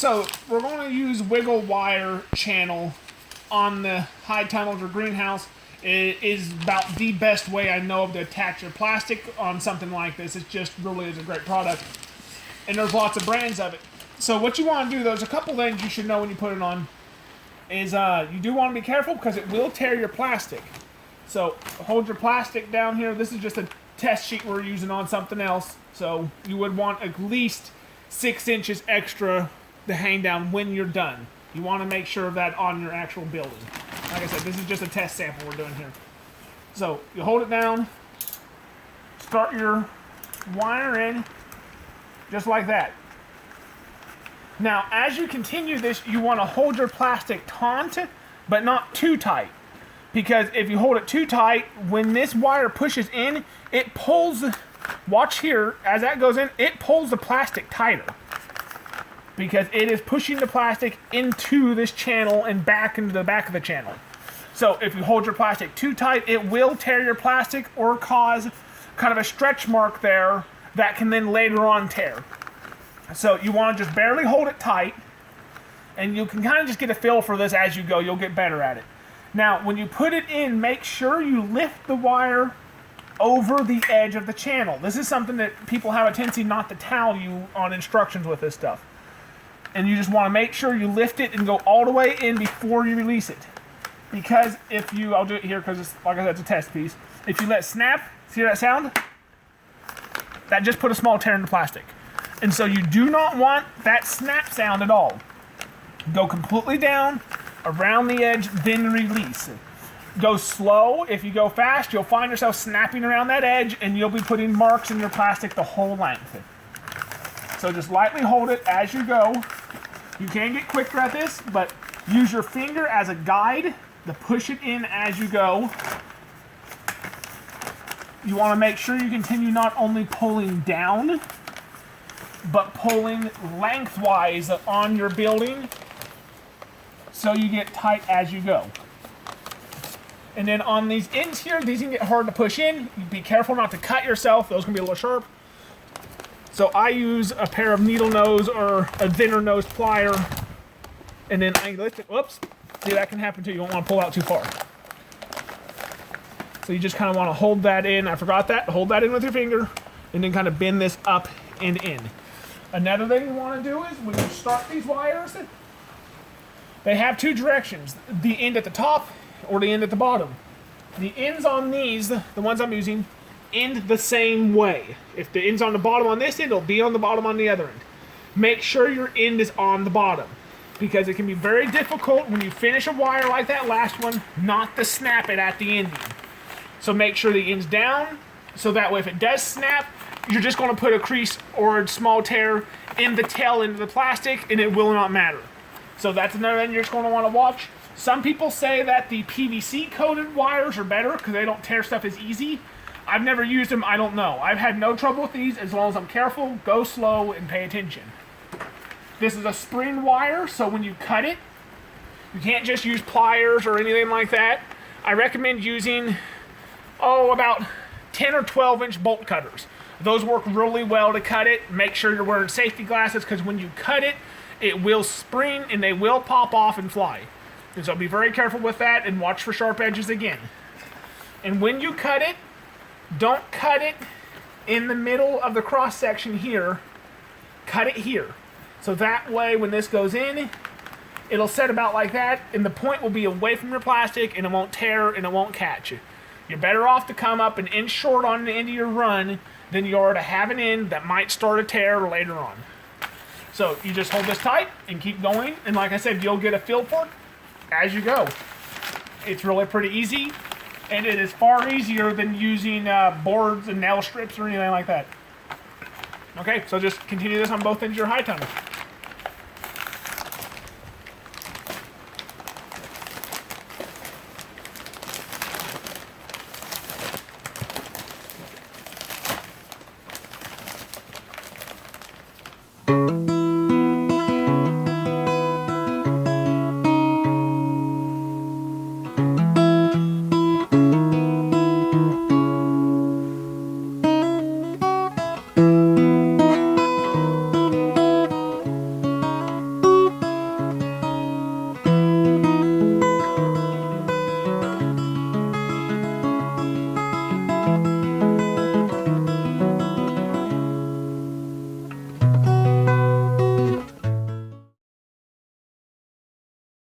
So we're going to use wiggle wire channel on the high tunnels or greenhouse. It is about the best way I know of to attach your plastic on something like this. It just really is a great product. And there's lots of brands of it. So what you want to do, there's a couple things you should know when you put it on, is you do want to be careful because it will tear your plastic. So hold your plastic down here. This is just a test sheet we're using on something else. So you would want at least 6 inches extra to hang down when you're done. You want to make sure of that on your actual building. Like I said, this is just a test sample we're doing here. So you hold it down, start your wire in, just like that. Now, as you continue this, you want to hold your plastic taut, but not too tight. Because if you hold it too tight, when this wire pushes in, it pulls, watch here, as that goes in, it pulls the plastic tighter. Because it is pushing the plastic into this channel and back into the back of the channel. So if you hold your plastic too tight, it will tear your plastic or cause kind of a stretch mark there that can then later on tear. So you want to just barely hold it tight, and you can kind of just get a feel for this as you go. You'll get better at it. Now, when you put it in, make sure you lift the wire over the edge of the channel. This is something that people have a tendency not to tell you on instructions with this stuff. And you just want to make sure you lift it and go all the way in before you release it. Because if you, I'll do it here because it's, like I said, it's a test piece. If you let snap, see that sound? That just put a small tear in the plastic. And so you do not want that snap sound at all. Go completely down, around the edge, then release. Go slow. If you go fast, you'll find yourself snapping around that edge and you'll be putting marks in your plastic the whole length. So just lightly hold it as you go. You can get quicker at this, but use your finger as a guide to push it in as you go. You want to make sure you continue not only pulling down, but pulling lengthwise on your building so you get tight as you go. And then on these ends here, these can get hard to push in. Be careful not to cut yourself. Those can be a little sharp. So I use a pair of needle nose or a thinner nose plier, and then I lift it. Whoops. See, that can happen too. You don't want to pull out too far. So you just kind of want to hold that in. I forgot that. Hold that in with your finger, and then kind of bend this up and in. Another thing you want to do is when you start these wires, they have two directions. The end at the top or the end at the bottom. The ends on these, the ones I'm using, end the same way. If the end's on the bottom on this end, it'll be on the bottom on the other end. Make sure your end is on the bottom, because it can be very difficult when you finish a wire like that last one not to snap it at the ending. So make sure the end's down, so that way if it does snap, you're just going to put a crease or a small tear in the tail end of the plastic, and it will not matter. So that's another thing you're just going to want to watch. Some people say that the PVC coated wires are better because they don't tear stuff as easy. I've never used them, I don't know. I've had no trouble with these as long as I'm careful, go slow, and pay attention. This is a spring wire, so when you cut it, you can't just use pliers or anything like that. I recommend using, about 10 or 12-inch bolt cutters. Those work really well to cut it. Make sure you're wearing safety glasses, because when you cut it, it will spring and they will pop off and fly. And so be very careful with that and watch for sharp edges again. And when you cut it, don't cut it in the middle of the cross section here. Cut it here. So that way when this goes in, it'll set about like that, and the point will be away from your plastic, and it won't tear and it won't catch. You're better off to come up an inch short on the end of your run than you are to have an end that might start a tear later on. So you just hold this tight and keep going, and like I said, you'll get a feel for it as you go. It's really pretty easy. And it is far easier than using boards and nail strips or anything like that. Okay, so just continue this on both ends of your high tunnel.